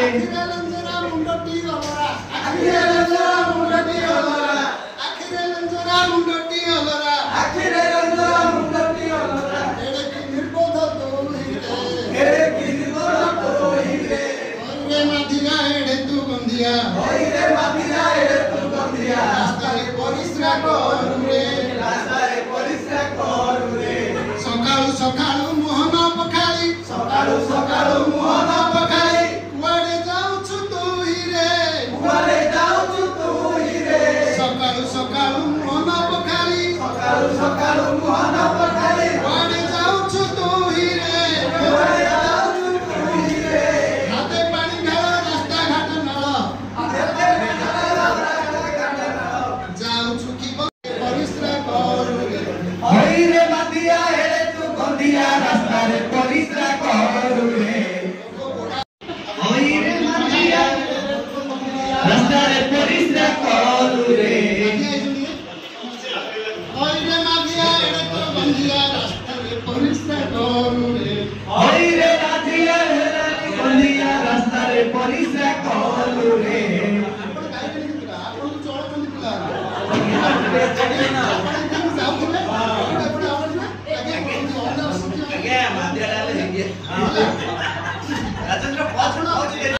ଆଖିରେ ଲଞ୍ଜରା ମୁଣ୍ଡଟି ଅଲରା ଆଖିରେ ଲଞ୍ଜରା ମୁଣ୍ଡଟି ଅଲରା ଆଖିରେ ଲଞ୍ଜରା ମୁଣ୍ଡଟି ଅଲରା ଆଖିରେ ଲଞ୍ଜରା ମୁଣ୍ଡଟି ଅଲରା ଏଡ଼େ କି ନିର୍ବୋଧ ତୋହିରେ ଏଡ଼େ କି ନିର୍ବୋଧ ତୋହିରେ ହଇରେ ମାଧିରା ଏଡ଼େ ତୁ ଗନ୍ଧିଆ ହଇରେ ମାଧିରା ଏଡ଼େ ତୁ ଗନ୍ଧିଆ ରାସ୍ତାରେ ପରିସ୍ରା କରୁରେ ରାସ୍ତାରେ ପରିସ୍ରା କରୁରେ ସକାଳୁ ସକାଳୁ ମୁହଁ ନ ପଖାଳି ସକାଳୁ ସକାଳୁ ମୁହଁ ନ ପଖାଳି କୁଆଡ଼େ ଯାଉଛୁ ତୁହିରେ କୁଆଡ଼େ ଯାଉଛୁ ତୁହିରେ ସକାଳୁ ସକାଳୁ ମୁହଁ ନ ପଖାଳି ସକାଳୁ ସକାଳୁ ମୁହଁ ନ